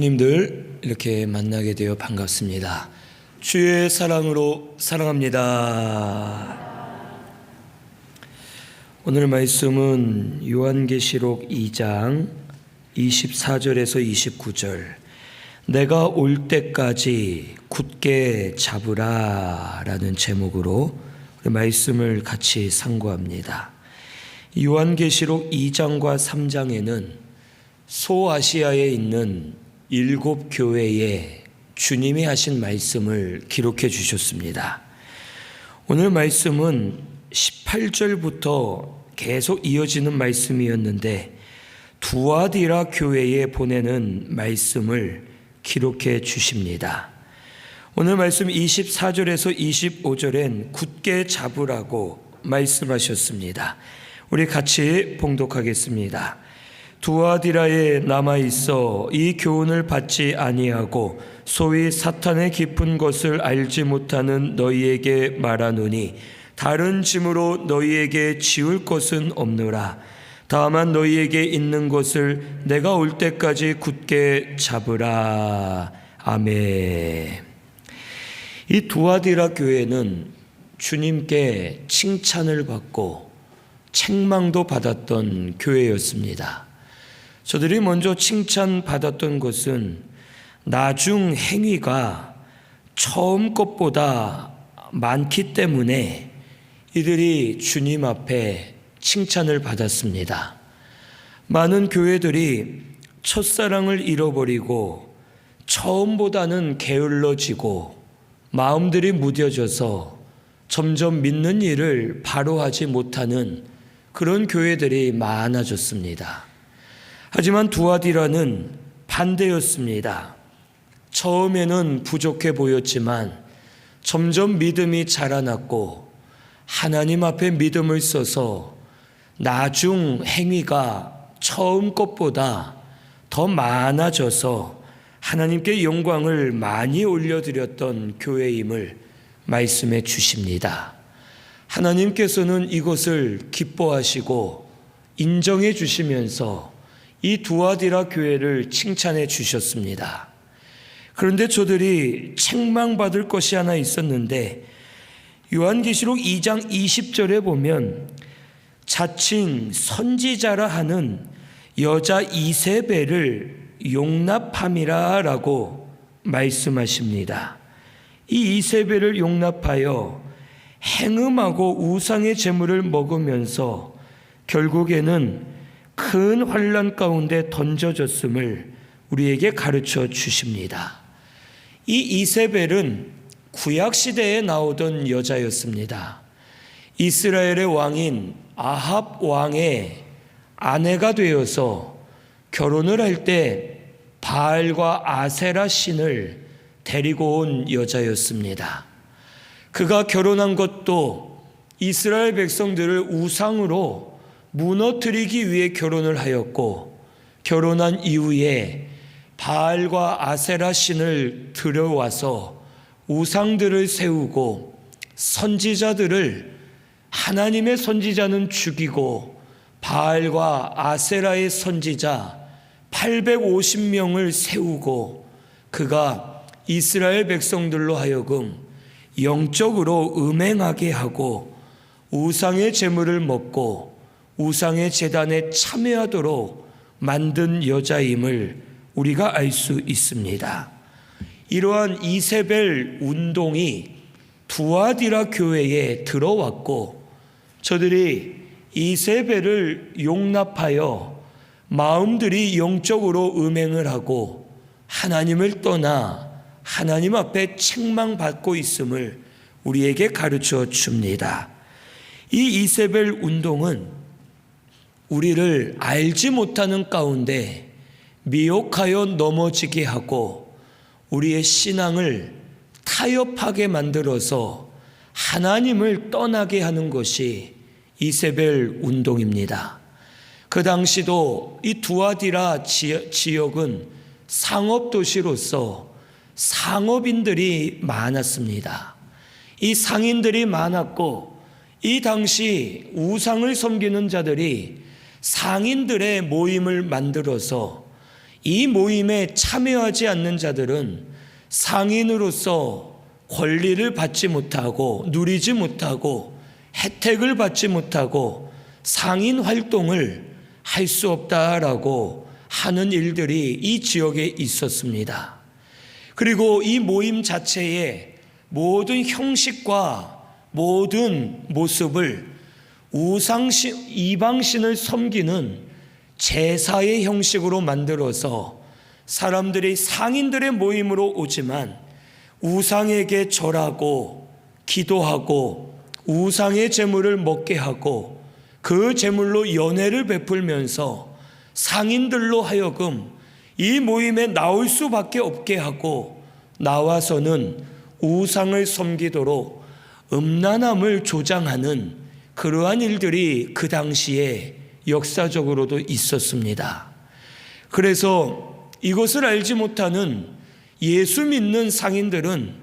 님들 이렇게 만나게 되어 반갑습니다. 주의 사랑으로 사랑합니다. 오늘 말씀은 요한계시록 2장 24절에서 29절, 내가 올 때까지 굳게 잡으라 라는 제목으로 말씀을 같이 상고합니다. 요한계시록 2장과 3장에는 소아시아에 있는 7교회에 주님이 하신 말씀을 기록해 주셨습니다. 오늘 말씀은 18절부터 계속 이어지는 말씀이었는데 두아디라 교회에 보내는 말씀을 기록해 주십니다. 오늘 말씀 24절에서 25절엔 굳게 잡으라고 말씀하셨습니다. 우리 같이 봉독하겠습니다. 두아디라에 남아있어 이 교훈을 받지 아니하고 소위 사탄의 깊은 것을 알지 못하는 너희에게 말하노니 다른 짐으로 너희에게 지울 것은 없노라. 다만 너희에게 있는 것을 내가 올 때까지 굳게 잡으라. 아멘. 이 두아디라 교회는 주님께 칭찬을 받고 책망도 받았던 교회였습니다. 저들이 먼저 칭찬받았던 것은 나중 행위가 처음 것보다 많기 때문에 이들이 주님 앞에 칭찬을 받았습니다. 많은 교회들이 첫사랑을 잃어버리고 처음보다는 게을러지고 마음들이 무뎌져서 점점 믿는 일을 바로 하지 못하는 그런 교회들이 많아졌습니다. 하지만 두아디라는 반대였습니다. 처음에는 부족해 보였지만 점점 믿음이 자라났고 하나님 앞에 믿음을 써서 나중 행위가 처음 것보다 더 많아져서 하나님께 영광을 많이 올려드렸던 교회임을 말씀해 주십니다. 하나님께서는 이것을 기뻐하시고 인정해 주시면서 이 두아디라 교회를 칭찬해 주셨습니다. 그런데 저들이 책망받을 것이 하나 있었는데 요한계시록 2장 20절에 보면 자칭 선지자라 하는 여자 이세벨을 용납함이라 라고 말씀하십니다. 이 이세벨을 용납하여 행음하고 우상의 제물을 먹으면서 결국에는 큰 환난 가운데 던져졌음을 우리에게 가르쳐 주십니다. 이 이세벨은 구약시대에 나오던 여자였습니다. 이스라엘의 왕인 아합 왕의 아내가 되어서 결혼을 할 때 바알과 아세라 신을 데리고 온 여자였습니다. 그가 결혼한 것도 이스라엘 백성들을 우상으로 무너뜨리기 위해 결혼을 하였고 결혼한 이후에 바알과 아세라 신을 들여와서 우상들을 세우고 선지자들을 하나님의 선지자는 죽이고 바알과 아세라의 선지자 850명을 세우고 그가 이스라엘 백성들로 하여금 영적으로 음행하게 하고 우상의 제물을 먹고 우상의 제단에 참여하도록 만든 여자임을 우리가 알 수 있습니다. 이러한 이세벨 운동이 두아디라 교회에 들어왔고 저들이 이세벨을 용납하여 마음들이 영적으로 음행을 하고 하나님을 떠나 하나님 앞에 책망받고 있음을 우리에게 가르쳐 줍니다. 이 이세벨 운동은 우리를 알지 못하는 가운데 미혹하여 넘어지게 하고 우리의 신앙을 타협하게 만들어서 하나님을 떠나게 하는 것이 이세벨 운동입니다. 그 당시도 이 두아디라 지역은 상업도시로서 상업인들이 많았습니다. 이 상인들이 많았고 이 당시 우상을 섬기는 자들이 상인들의 모임을 만들어서 이 모임에 참여하지 않는 자들은 상인으로서 권리를 받지 못하고 누리지 못하고 혜택을 받지 못하고 상인 활동을 할 수 없다라고 하는 일들이 이 지역에 있었습니다. 그리고 이 모임 자체의 모든 형식과 모든 모습을 우상신, 이방신을 섬기는 제사의 형식으로 만들어서 사람들이 상인들의 모임으로 오지만 우상에게 절하고 기도하고 우상의 제물을 먹게 하고 그 제물로 연회를 베풀면서 상인들로 하여금 이 모임에 나올 수밖에 없게 하고 나와서는 우상을 섬기도록 음란함을 조장하는 그러한 일들이 그 당시에 역사적으로도 있었습니다. 그래서 이것을 알지 못하는 예수 믿는 상인들은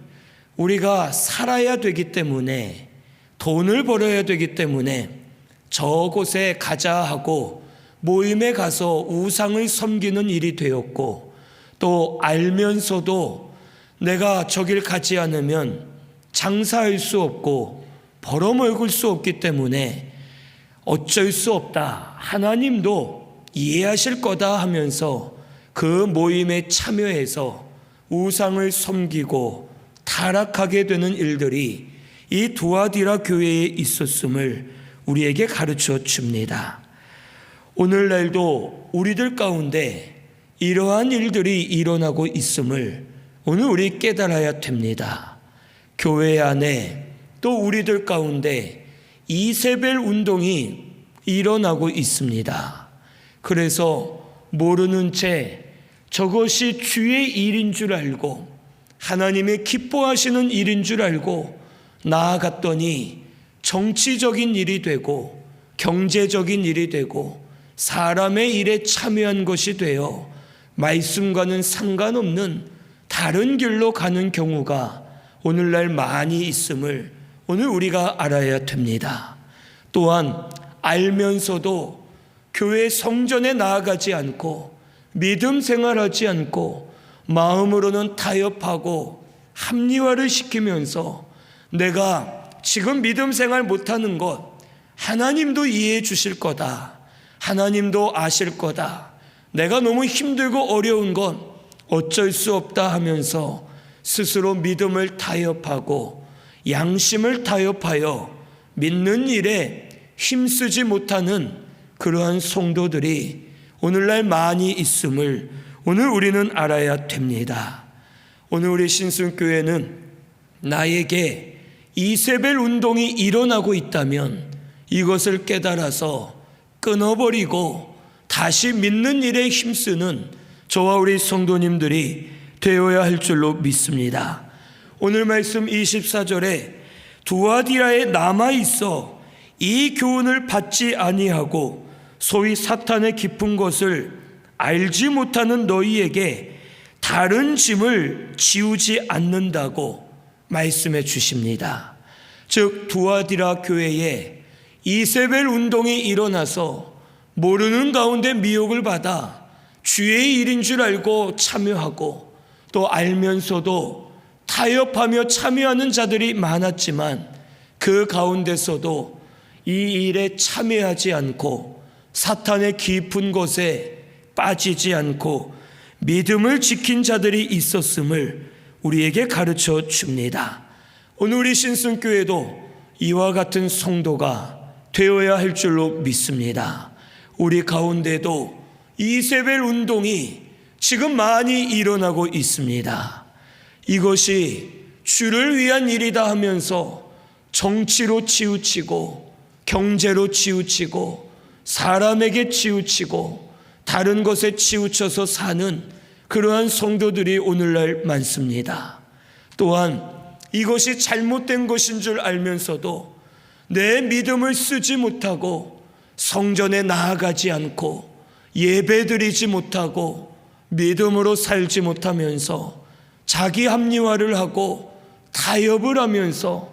우리가 살아야 되기 때문에 돈을 벌어야 되기 때문에 저곳에 가자 하고 모임에 가서 우상을 섬기는 일이 되었고, 또 알면서도 내가 저길 가지 않으면 장사할 수 없고 벌어먹을 수 없기 때문에 어쩔 수 없다, 하나님도 이해하실 거다 하면서 그 모임에 참여해서 우상을 섬기고 타락하게 되는 일들이 이 두아디라 교회에 있었음을 우리에게 가르쳐 줍니다. 오늘날도 우리들 가운데 이러한 일들이 일어나고 있음을 오늘 우리 깨달아야 됩니다. 교회 안에 또 우리들 가운데 이세벨 운동이 일어나고 있습니다. 그래서 모르는 채 저것이 주의 일인 줄 알고 하나님의 기뻐하시는 일인 줄 알고 나아갔더니 정치적인 일이 되고 경제적인 일이 되고 사람의 일에 참여한 것이 되어 말씀과는 상관없는 다른 길로 가는 경우가 오늘날 많이 있음을 오늘 우리가 알아야 됩니다. 또한 알면서도 교회 성전에 나아가지 않고 믿음 생활하지 않고 마음으로는 타협하고 합리화를 시키면서 내가 지금 믿음 생활 못하는 것 하나님도 이해해 주실 거다, 하나님도 아실 거다, 내가 너무 힘들고 어려운 건 어쩔 수 없다 하면서 스스로 믿음을 타협하고 양심을 타협하여 믿는 일에 힘쓰지 못하는 그러한 성도들이 오늘날 많이 있음을 오늘 우리는 알아야 됩니다. 오늘 우리 신순교회는 나에게 이세벨 운동이 일어나고 있다면 이것을 깨달아서 끊어버리고 다시 믿는 일에 힘쓰는 저와 우리 성도님들이 되어야 할 줄로 믿습니다. 오늘 말씀 24절에 두아디라에 남아있어 이 교훈을 받지 아니하고 소위 사탄의 깊은 것을 알지 못하는 너희에게 다른 짐을 지우지 않는다고 말씀해 주십니다. 즉 두아디라 교회에 이세벨 운동이 일어나서 모르는 가운데 미혹을 받아 주의 일인 줄 알고 참여하고 또 알면서도 타협하며 참여하는 자들이 많았지만 그 가운데서도 이 일에 참여하지 않고 사탄의 깊은 곳에 빠지지 않고 믿음을 지킨 자들이 있었음을 우리에게 가르쳐 줍니다. 오늘 우리 신순교회도 이와 같은 성도가 되어야 할 줄로 믿습니다. 우리 가운데도 이세벨 운동이 지금 많이 일어나고 있습니다. 이것이 주를 위한 일이다 하면서 정치로 치우치고 경제로 치우치고 사람에게 치우치고 다른 것에 치우쳐서 사는 그러한 성도들이 오늘날 많습니다. 또한 이것이 잘못된 것인 줄 알면서도 내 믿음을 쓰지 못하고 성전에 나아가지 않고 예배드리지 못하고 믿음으로 살지 못하면서 자기 합리화를 하고 타협을 하면서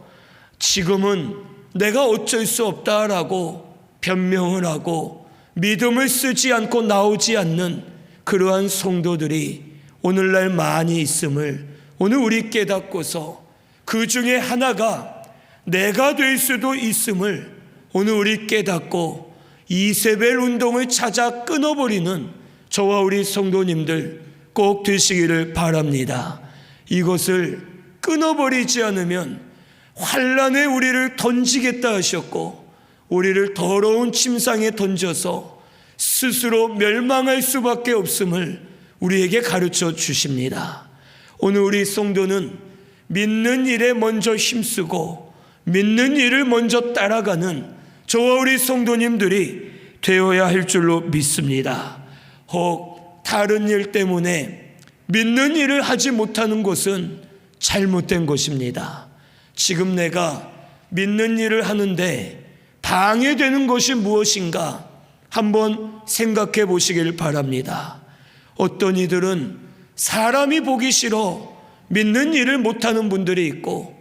지금은 내가 어쩔 수 없다라고 변명을 하고 믿음을 쓰지 않고 나오지 않는 그러한 성도들이 오늘날 많이 있음을 오늘 우리 깨닫고서 그 중에 하나가 내가 될 수도 있음을 오늘 우리 깨닫고 이세벨 운동을 찾아 끊어버리는 저와 우리 성도님들 꼭 되시기를 바랍니다. 이것을 끊어버리지 않으면 환난에 우리를 던지겠다 하셨고 우리를 더러운 침상에 던져서 스스로 멸망할 수밖에 없음을 우리에게 가르쳐 주십니다. 오늘 우리 성도는 믿는 일에 먼저 힘쓰고 믿는 일을 먼저 따라가는 저와 우리 성도님들이 되어야 할 줄로 믿습니다. 혹 다른 일 때문에 믿는 일을 하지 못하는 것은 잘못된 것입니다. 지금 내가 믿는 일을 하는데 방해되는 것이 무엇인가 한번 생각해 보시길 바랍니다. 어떤 이들은 사람이 보기 싫어 믿는 일을 못하는 분들이 있고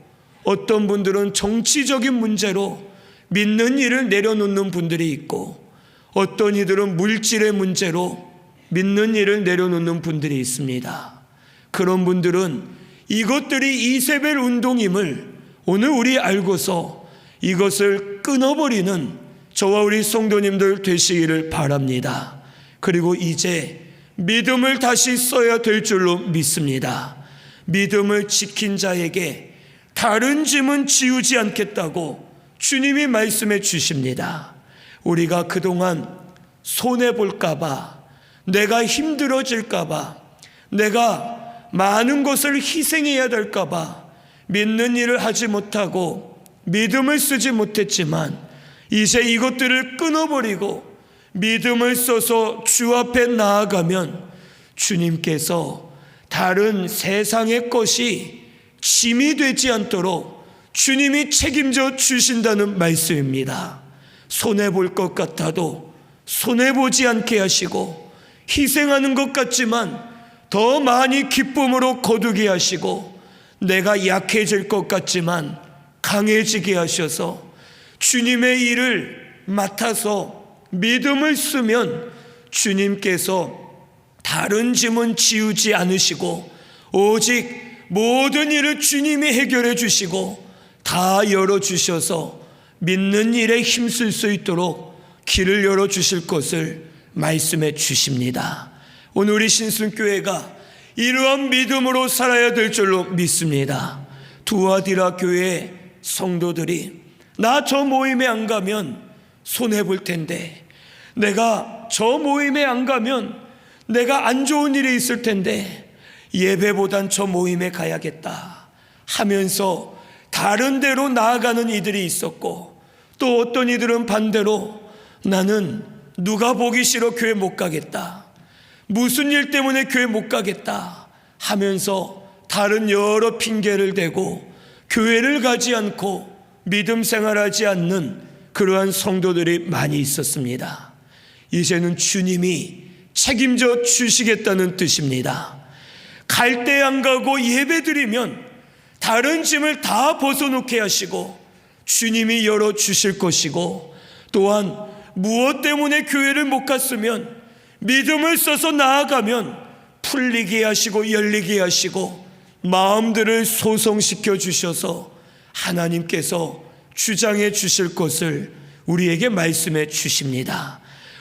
어떤 분들은 정치적인 문제로 믿는 일을 내려놓는 분들이 있고 어떤 이들은 물질의 문제로 믿는 일을 내려놓는 분들이 있습니다. 그런 분들은 이것들이 이세벨 운동임을 오늘 우리 알고서 이것을 끊어버리는 저와 우리 성도님들 되시기를 바랍니다. 그리고 이제 믿음을 다시 써야 될 줄로 믿습니다. 믿음을 지킨 자에게 다른 짐은 지우지 않겠다고 주님이 말씀해 주십니다. 우리가 그동안 손해볼까봐, 내가 힘들어질까봐, 내가 많은 것을 희생해야 될까봐 믿는 일을 하지 못하고 믿음을 쓰지 못했지만 이제 이것들을 끊어버리고 믿음을 써서 주 앞에 나아가면 주님께서 다른 세상의 것이 짐이 되지 않도록 주님이 책임져 주신다는 말씀입니다. 손해볼 것 같아도 손해보지 않게 하시고 희생하는 것 같지만 더 많이 기쁨으로 거두게 하시고 내가 약해질 것 같지만 강해지게 하셔서 주님의 일을 맡아서 믿음을 쓰면 주님께서 다른 짐은 지우지 않으시고 오직 모든 일을 주님이 해결해 주시고 다 열어주셔서 믿는 일에 힘쓸 수 있도록 길을 열어주실 것을 말씀해 주십니다. 오늘 우리 신순교회가 이러한 믿음으로 살아야 될 줄로 믿습니다. 두아디라 교회 성도들이 나 저 모임에 안 가면 손해볼 텐데, 내가 저 모임에 안 가면 내가 안 좋은 일이 있을 텐데 예배보단 저 모임에 가야겠다 하면서 다른 데로 나아가는 이들이 있었고, 또 어떤 이들은 반대로 나는 누가 보기 싫어 교회 못 가겠다, 무슨 일 때문에 교회 못 가겠다 하면서 다른 여러 핑계를 대고 교회를 가지 않고 믿음 생활하지 않는 그러한 성도들이 많이 있었습니다. 이제는 주님이 책임져 주시겠다는 뜻입니다. 갈 때 안 가고 예배 드리면 다른 짐을 다 벗어놓게 하시고 주님이 열어주실 것이고, 또한 무엇 때문에 교회를 못 갔으면 믿음을 써서 나아가면 풀리게 하시고 열리게 하시고 마음들을 소성시켜 주셔서 하나님께서 주장해 주실 것을 우리에게 말씀해 주십니다.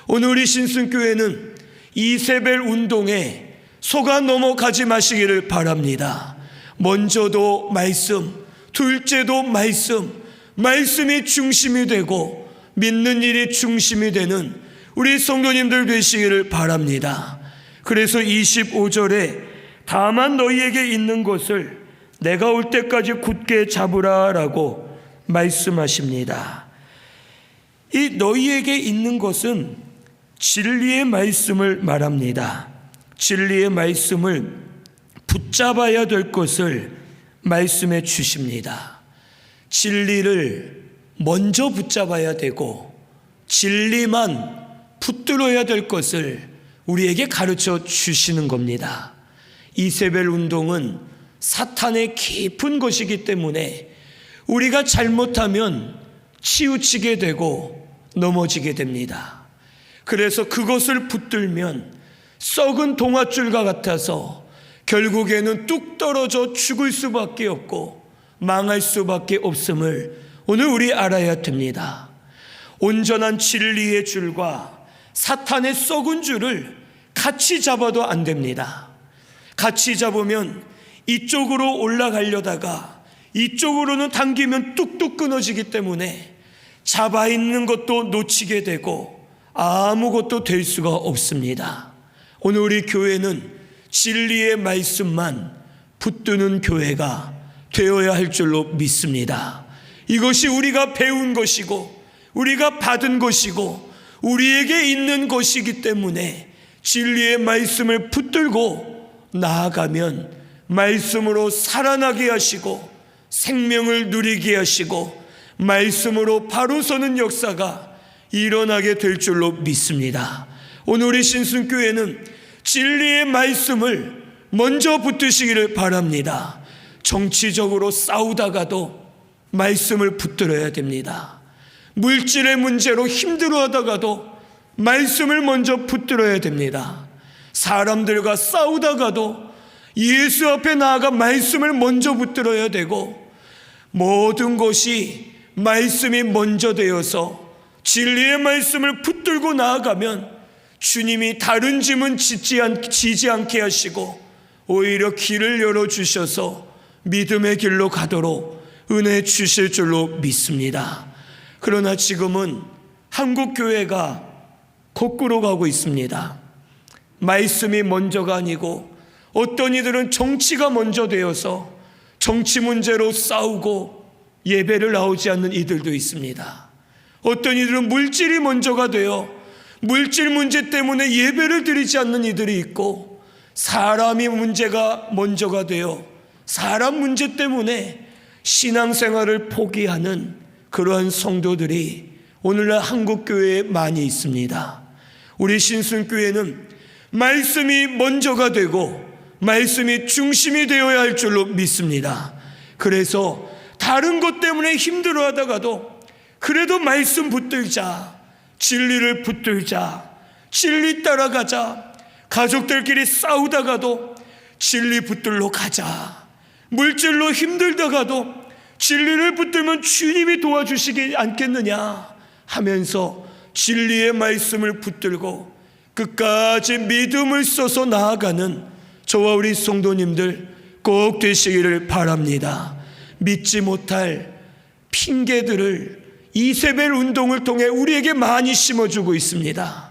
오늘 우리 신순교회는 이세벨 운동에 속아 넘어가지 마시기를 바랍니다. 먼저도 말씀, 둘째도 말씀, 말씀이 중심이 되고 믿는 일이 중심이 되는 우리 성도님들 되시기를 바랍니다. 그래서 25절에 다만 너희에게 있는 것을 내가 올 때까지 굳게 잡으라 라고 말씀하십니다. 이 너희에게 있는 것은 진리의 말씀을 말합니다. 진리의 말씀을 붙잡아야 될 것을 말씀해 주십니다. 진리를 먼저 붙잡아야 되고 진리만 붙들어야 될 것을 우리에게 가르쳐 주시는 겁니다. 이세벨 운동은 사탄의 깊은 것이기 때문에 우리가 잘못하면 치우치게 되고 넘어지게 됩니다. 그래서 그것을 붙들면 썩은 동아줄과 같아서 결국에는 뚝 떨어져 죽을 수밖에 없고 망할 수밖에 없음을 오늘 우리 알아야 됩니다. 온전한 진리의 줄과 사탄의 썩은 줄을 같이 잡아도 안 됩니다. 같이 잡으면 이쪽으로 올라가려다가 이쪽으로는 당기면 뚝뚝 끊어지기 때문에 잡아 있는 것도 놓치게 되고 아무것도 될 수가 없습니다. 오늘 우리 교회는 진리의 말씀만 붙드는 교회가 되어야 할 줄로 믿습니다. 이것이 우리가 배운 것이고 우리가 받은 것이고 우리에게 있는 것이기 때문에 진리의 말씀을 붙들고 나아가면 말씀으로 살아나게 하시고 생명을 누리게 하시고 말씀으로 바로 서는 역사가 일어나게 될 줄로 믿습니다. 오늘 우리 신순교회는 진리의 말씀을 먼저 붙드시기를 바랍니다. 정치적으로 싸우다가도 말씀을 붙들어야 됩니다. 물질의 문제로 힘들어하다가도 말씀을 먼저 붙들어야 됩니다. 사람들과 싸우다가도 예수 앞에 나아가 말씀을 먼저 붙들어야 되고 모든 것이 말씀이 먼저 되어서 진리의 말씀을 붙들고 나아가면 주님이 다른 짐은 지지 않게 하시고 오히려 길을 열어주셔서 믿음의 길로 가도록 은혜 주실 줄로 믿습니다. 그러나 지금은 한국교회가 거꾸로 가고 있습니다. 말씀이 먼저가 아니고 어떤 이들은 정치가 먼저 되어서 정치 문제로 싸우고 예배를 나오지 않는 이들도 있습니다. 어떤 이들은 물질이 먼저가 되어 물질 문제 때문에 예배를 드리지 않는 이들이 있고 사람이 문제가 먼저가 되어 사람 문제 때문에 신앙생활을 포기하는 그러한 성도들이 오늘날 한국교회에 많이 있습니다. 우리 신순교회는 말씀이 먼저가 되고 말씀이 중심이 되어야 할 줄로 믿습니다. 그래서 다른 것 때문에 힘들어하다가도 그래도 말씀 붙들자, 진리를 붙들자, 진리 따라가자, 가족들끼리 싸우다가도 진리 붙들러 가자, 물질로 힘들다가도 진리를 붙들면 주님이 도와주시지 않겠느냐 하면서 진리의 말씀을 붙들고 끝까지 믿음을 써서 나아가는 저와 우리 성도님들 꼭 되시기를 바랍니다. 믿지 못할 핑계들을 이세벨 운동을 통해 우리에게 많이 심어주고 있습니다.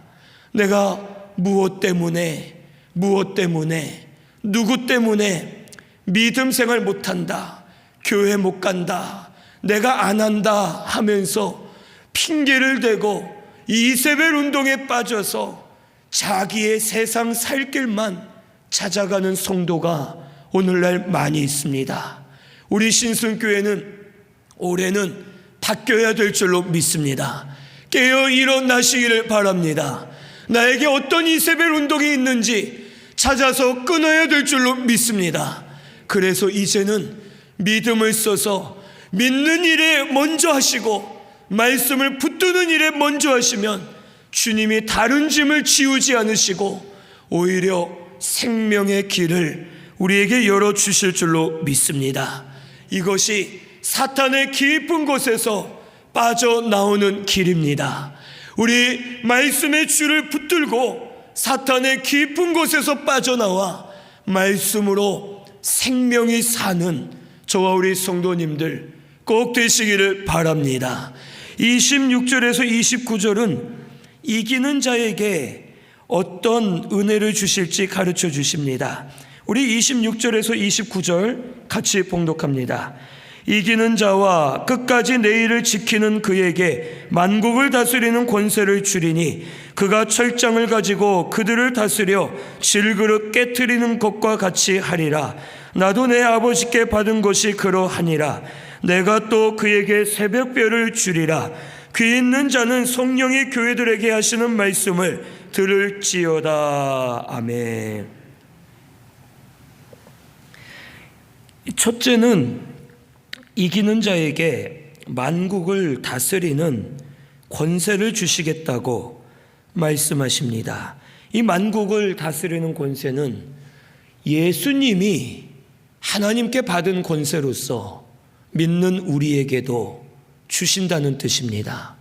내가 무엇 때문에 누구 때문에 믿음 생활 못한다, 교회 못 간다, 내가 안 한다 하면서 핑계를 대고 이세벨 운동에 빠져서 자기의 세상 살 길만 찾아가는 성도가 오늘날 많이 있습니다. 우리 신순교회는 올해는 바뀌어야 될 줄로 믿습니다. 깨어 일어나시기를 바랍니다. 나에게 어떤 이세벨 운동이 있는지 찾아서 끊어야 될 줄로 믿습니다. 그래서 이제는 믿음을 써서 믿는 일에 먼저 하시고 말씀을 붙드는 일에 먼저 하시면 주님이 다른 짐을 지우지 않으시고 오히려 생명의 길을 우리에게 열어주실 줄로 믿습니다. 이것이 사탄의 깊은 곳에서 빠져나오는 길입니다. 우리 말씀의 줄을 붙들고 사탄의 깊은 곳에서 빠져나와 말씀으로 생명이 사는 저와 우리 성도님들 꼭 되시기를 바랍니다. 26절에서 29절은 이기는 자에게 어떤 은혜를 주실지 가르쳐 주십니다. 우리 26절에서 29절 같이 봉독합니다. 이기는 자와 끝까지 내 일을 지키는 그에게 만국을 다스리는 권세를 주리니 그가 철장을 가지고 그들을 다스려 질그릇 깨트리는 것과 같이 하리라. 나도 내 아버지께 받은 것이 그러하니라. 내가 또 그에게 새벽별을 주리라. 귀 있는 자는 성령이 교회들에게 하시는 말씀을 들을지어다. 아멘. 첫째는 이기는 자에게 만국을 다스리는 권세를 주시겠다고 말씀하십니다. 이 만국을 다스리는 권세는 예수님이 하나님께 받은 권세로서 믿는 우리에게도 주신다는 뜻입니다.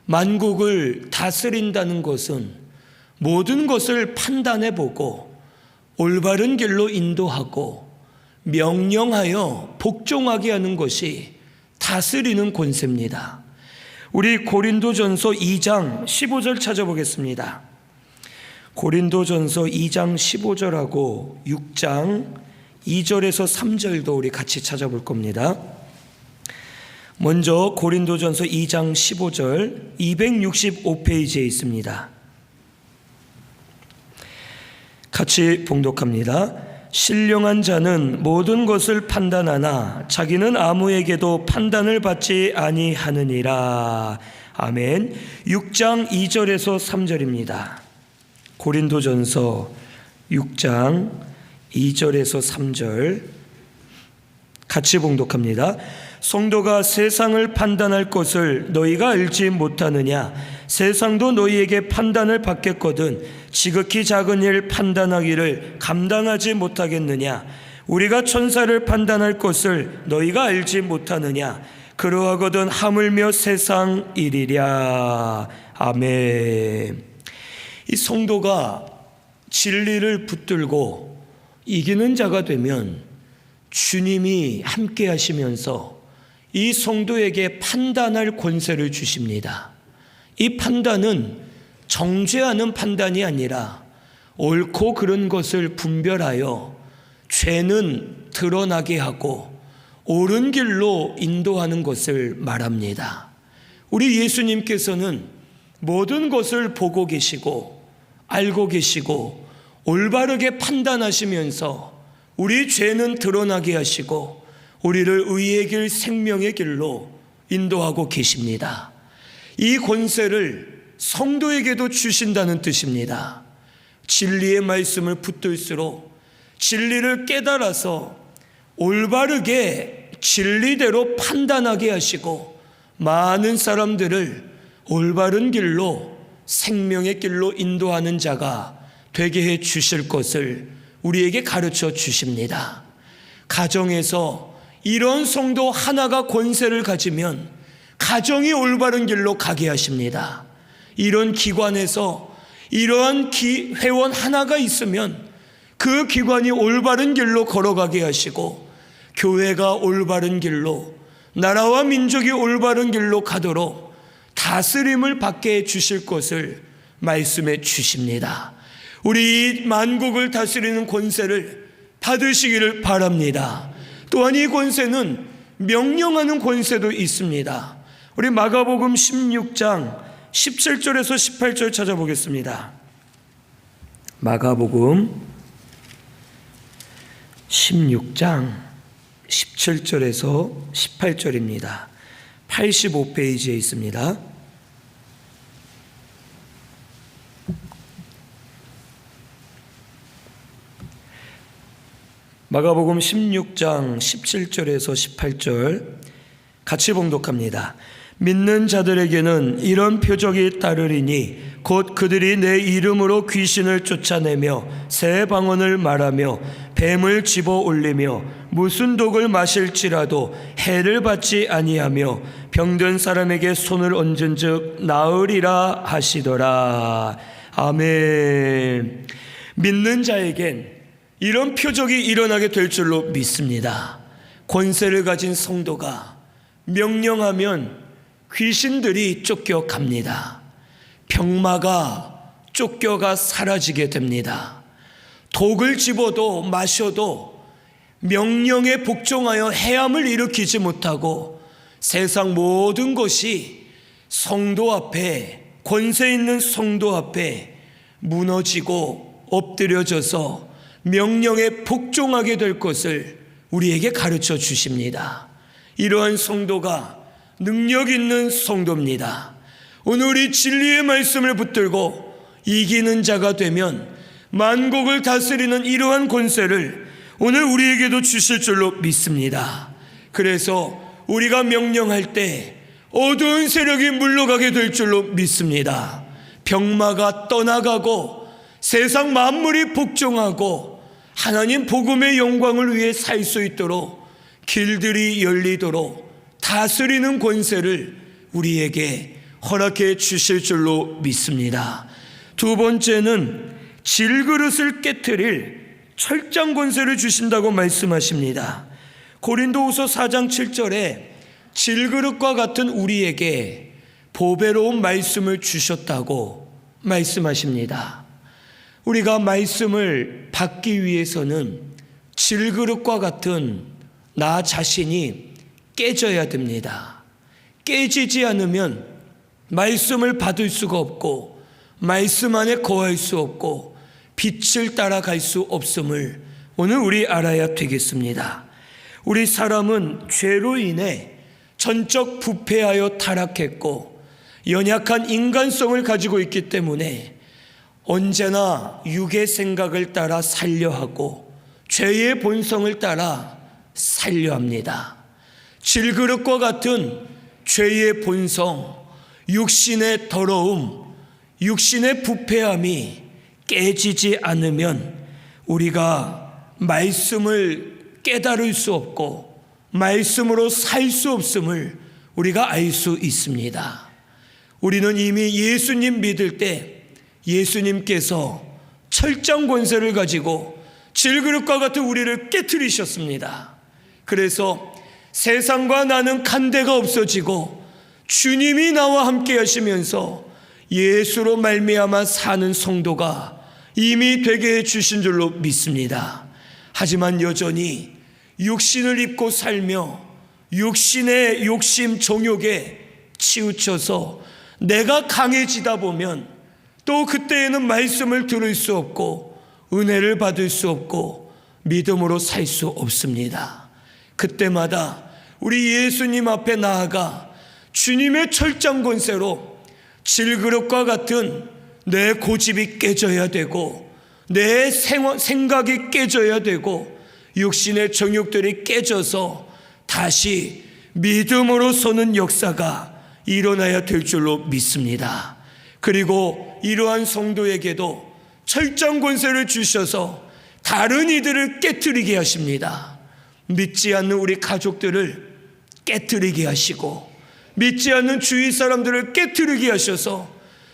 만국을 다스린다는 것은 모든 것을 판단해 보고 올바른 길로 인도하고 명령하여 복종하게 하는 것이 다스리는 권세입니다. 우리 고린도전서 2장 15절 찾아보겠습니다. 고린도전서 2장 15절하고 6장 2절에서 3절도 우리 같이 찾아볼 겁니다. 먼저 고린도전서 2장 15절 265페이지에 있습니다. 같이 봉독합니다. 신령한 자는 모든 것을 판단하나 자기는 아무에게도 판단을 받지 아니하느니라. 아멘. 6장 2절에서 3절입니다. 고린도전서 6장 2절에서 3절 같이 봉독합니다. 성도가 세상을 판단할 것을 너희가 알지 못하느냐? 세상도 너희에게 판단을 받겠거든 지극히 작은 일 판단하기를 감당하지 못하겠느냐? 우리가 천사를 판단할 것을 너희가 알지 못하느냐? 그러하거든 하물며 세상 일이랴. 아멘. 이 성도가 진리를 붙들고 이기는 자가 되면 주님이 함께 하시면서 이 성도에게 판단할 권세를 주십니다. 이 판단은 정죄하는 판단이 아니라 옳고 그른 것을 분별하여 죄는 드러나게 하고 옳은 길로 인도하는 것을 말합니다. 우리 예수님께서는 모든 것을 보고 계시고 알고 계시고 올바르게 판단하시면서 우리 죄는 드러나게 하시고 우리를 의의 길 생명의 길로 인도하고 계십니다. 이 권세를 성도에게도 주신다는 뜻입니다. 진리의 말씀을 붙들수록 진리를 깨달아서 올바르게 진리대로 판단하게 하시고 많은 사람들을 올바른 길로 생명의 길로 인도하는 자가 되게 해 주실 것을 우리에게 가르쳐 주십니다. 가정에서 이런 성도 하나가 권세를 가지면 가정이 올바른 길로 가게 하십니다. 이런 기관에서 이러한 회원 하나가 있으면 그 기관이 올바른 길로 걸어가게 하시고 교회가 올바른 길로 나라와 민족이 올바른 길로 가도록 다스림을 받게 해 주실 것을 말씀해 주십니다. 우리 만국을 다스리는 권세를 받으시기를 바랍니다. 또한 이 권세는 명령하는 권세도 있습니다. 우리 마가복음 16장 17절에서 18절 찾아보겠습니다. 마가복음 16장 17절에서 18절입니다. 85페이지에 있습니다. 마가복음 16장 17절에서 18절 같이 봉독합니다. 믿는 자들에게는 이런 표적이 따르리니 곧 그들이 내 이름으로 귀신을 쫓아내며 새 방언을 말하며 뱀을 집어 올리며 무슨 독을 마실지라도 해를 받지 아니하며 병든 사람에게 손을 얹은즉 나으리라 하시더라. 아멘. 믿는 자에겐 이런 표적이 일어나게 될 줄로 믿습니다. 권세를 가진 성도가 명령하면 귀신들이 쫓겨갑니다. 병마가 쫓겨가 사라지게 됩니다. 독을 집어도 마셔도 명령에 복종하여 해함을 일으키지 못하고 세상 모든 것이 성도 앞에, 권세 있는 성도 앞에 무너지고 엎드려져서 명령에 복종하게 될 것을 우리에게 가르쳐 주십니다. 이러한 성도가 능력 있는 성도입니다. 오늘 우리 진리의 말씀을 붙들고 이기는 자가 되면 만국을 다스리는 이러한 권세를 오늘 우리에게도 주실 줄로 믿습니다. 그래서 우리가 명령할 때 어두운 세력이 물러가게 될 줄로 믿습니다. 병마가 떠나가고 세상 만물이 복종하고 하나님 복음의 영광을 위해 살 수 있도록 길들이 열리도록 다스리는 권세를 우리에게 허락해 주실 줄로 믿습니다. 두 번째는 질그릇을 깨트릴 철장 권세를 주신다고 말씀하십니다. 고린도후서 4장 7절에 질그릇과 같은 우리에게 보배로운 말씀을 주셨다고 말씀하십니다. 우리가 말씀을 받기 위해서는 질그릇과 같은 나 자신이 깨져야 됩니다. 깨지지 않으면 말씀을 받을 수가 없고 말씀 안에 거할 수 없고 빛을 따라갈 수 없음을 오늘 우리 알아야 되겠습니다. 우리 사람은 죄로 인해 전적 부패하여 타락했고 연약한 인간성을 가지고 있기 때문에 언제나 육의 생각을 따라 살려 하고 죄의 본성을 따라 살려 합니다. 질그릇과 같은 죄의 본성, 육신의 더러움, 육신의 부패함이 깨지지 않으면 우리가 말씀을 깨달을 수 없고 말씀으로 살 수 없음을 우리가 알 수 있습니다. 우리는 이미 예수님 믿을 때 예수님께서 철장 권세를 가지고 질그릇과 같은 우리를 깨트리셨습니다. 그래서 세상과 나는 간대가 없어지고 주님이 나와 함께 하시면서 예수로 말미암아 사는 성도가 이미 되게 해주신 줄로 믿습니다. 하지만 여전히 육신을 입고 살며 육신의 욕심 정욕에 치우쳐서 내가 강해지다 보면 또 그때에는 말씀을 들을 수 없고 은혜를 받을 수 없고 믿음으로 살 수 없습니다. 그때마다 우리 예수님 앞에 나아가 주님의 철장 권세로 질그릇과 같은 내 고집이 깨져야 되고 내 생각이 깨져야 되고 육신의 정욕들이 깨져서 다시 믿음으로 서는 역사가 일어나야 될 줄로 믿습니다. 그리고 이러한 성도에게도 철장 권세를 주셔서 다른 이들을 깨트리게 하십니다. 믿지 않는 우리 가족들을 깨트리게 하시고 믿지 않는 주위 사람들을 깨트리게 하셔서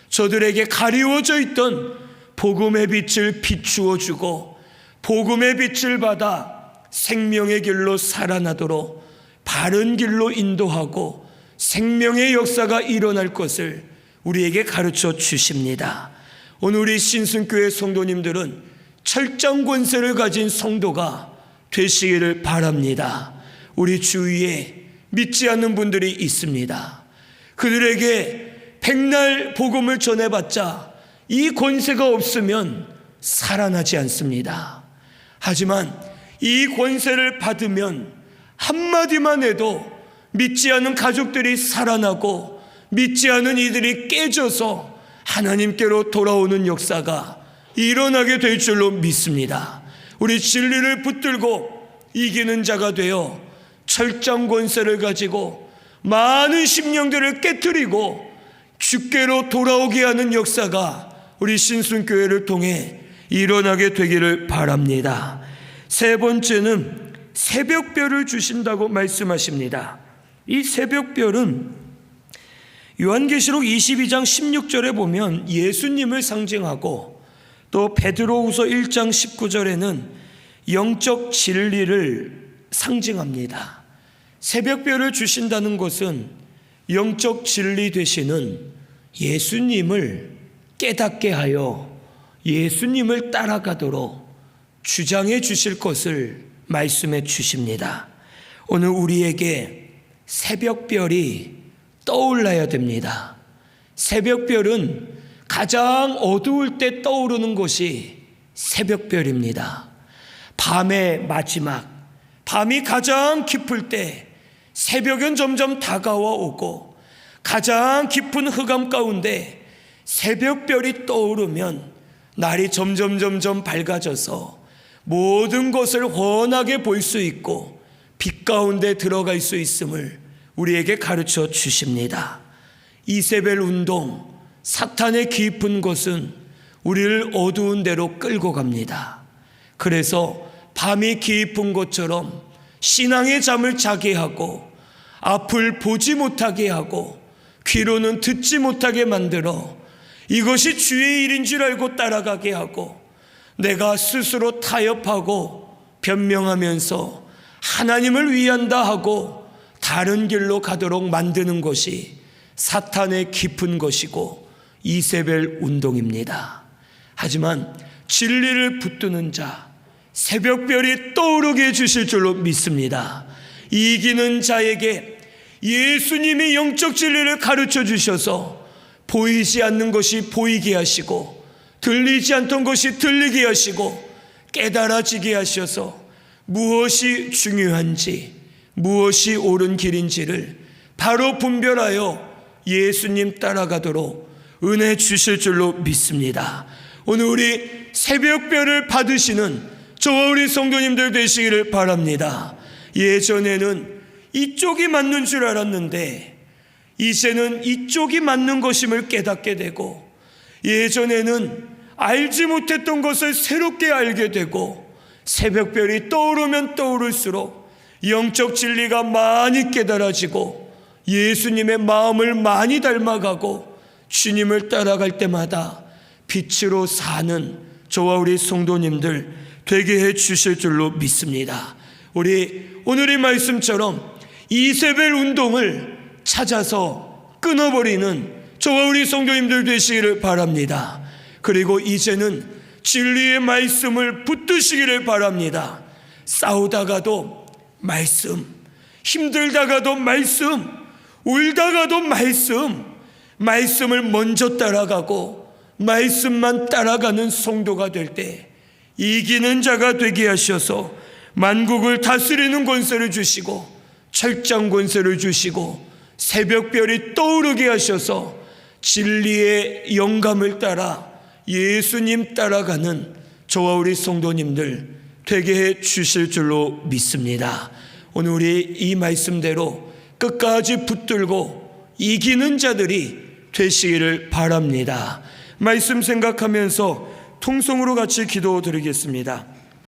저들에게 가리워져 있던 복음의 빛을 비추어 주고 복음의 빛을 받아 생명의 길로 살아나도록 바른 길로 인도하고 생명의 역사가 일어날 것을 우리에게 가르쳐 주십니다. 오늘 우리 신순교회 성도님들은 철장 권세를 가진 성도가 되시기를 바랍니다. 우리 주위에 믿지 않는 분들이 있습니다. 그들에게 백날 복음을 전해봤자 이 권세가 없으면 살아나지 않습니다. 하지만 이 권세를 받으면 한마디만 해도 믿지 않는 가족들이 살아나고 믿지 않는 이들이 깨져서 하나님께로 돌아오는 역사가 일어나게 될 줄로 믿습니다. 우리 진리를 붙들고 이기는 자가 되어 철장 권세를 가지고 많은 심령들을 깨트리고 주께로 돌아오게 하는 역사가 우리 신순교회를 통해 일어나게 되기를 바랍니다. 세 번째는 새벽별을 주신다고 말씀하십니다. 이 새벽별은 요한계시록 22장 16절에 보면 예수님을 상징하고 또 베드로후서 1장 19절에는 영적 진리를 상징합니다. 새벽별을 주신다는 것은 영적 진리 되시는 예수님을 깨닫게 하여 예수님을 따라가도록 주장해 주실 것을 말씀해 주십니다. 오늘 우리에게 새벽별이 떠올라야 됩니다. 새벽별은 가장 어두울 때 떠오르는 것이 새벽별입니다. 밤의 마지막, 밤이 가장 깊을 때 새벽은 점점 다가와 오고 가장 깊은 흑암 가운데 새벽별이 떠오르면 날이 점점 밝아져서 모든 것을 훤하게 볼 수 있고 빛 가운데 들어갈 수 있음을 우리에게 가르쳐 주십니다. 이세벨 운동, 사탄의 깊은 것은 우리를 어두운 데로 끌고 갑니다. 그래서 밤이 깊은 것처럼 신앙의 잠을 자게 하고 앞을 보지 못하게 하고 귀로는 듣지 못하게 만들어 이것이 주의 일인 줄 알고 따라가게 하고 내가 스스로 타협하고 변명하면서 하나님을 위한다 하고 다른 길로 가도록 만드는 것이 사탄의 깊은 것이고 이세벨 운동입니다. 하지만 진리를 붙드는 자, 새벽별이 떠오르게 해주실 줄로 믿습니다. 이기는 자에게 예수님이 영적 진리를 가르쳐 주셔서 보이지 않는 것이 보이게 하시고 들리지 않던 것이 들리게 하시고 깨달아지게 하셔서 무엇이 중요한지 무엇이 옳은 길인지를 바로 분별하여 예수님 따라가도록 은혜 주실 줄로 믿습니다. 오늘 우리 새벽별을 받으시는 저와 우리 성도님들 되시기를 바랍니다. 예전에는 이쪽이 맞는 줄 알았는데 이제는 이쪽이 맞는 것임을 깨닫게 되고, 예전에는 알지 못했던 것을 새롭게 알게 되고, 새벽별이 떠오르면 떠오를수록 영적 진리가 많이 깨달아지고 예수님의 마음을 많이 닮아가고 주님을 따라갈 때마다 빛으로 사는 저와 우리 성도님들 되게 해 주실 줄로 믿습니다. 우리 오늘의 말씀처럼 이세벨 운동을 찾아서 끊어버리는 저와 우리 성도님들 되시기를 바랍니다. 그리고 이제는 진리의 말씀을 붙드시기를 바랍니다. 싸우다가도 말씀, 힘들다가도 말씀, 울다가도 말씀을 먼저 따라가고 말씀만 따라가는 성도가 될 때 이기는 자가 되게 하셔서 만국을 다스리는 권세를 주시고 철장 권세를 주시고 새벽별이 떠오르게 하셔서 진리의 영감을 따라 예수님 따라가는 저와 우리 성도님들 되게 해 주실 줄로 믿습니다. 오늘 우리 이 말씀대로 끝까지 붙들고 이기는 자들이 되시기를 바랍니다. 말씀 생각하면서 통성으로 같이 기도드리겠습니다.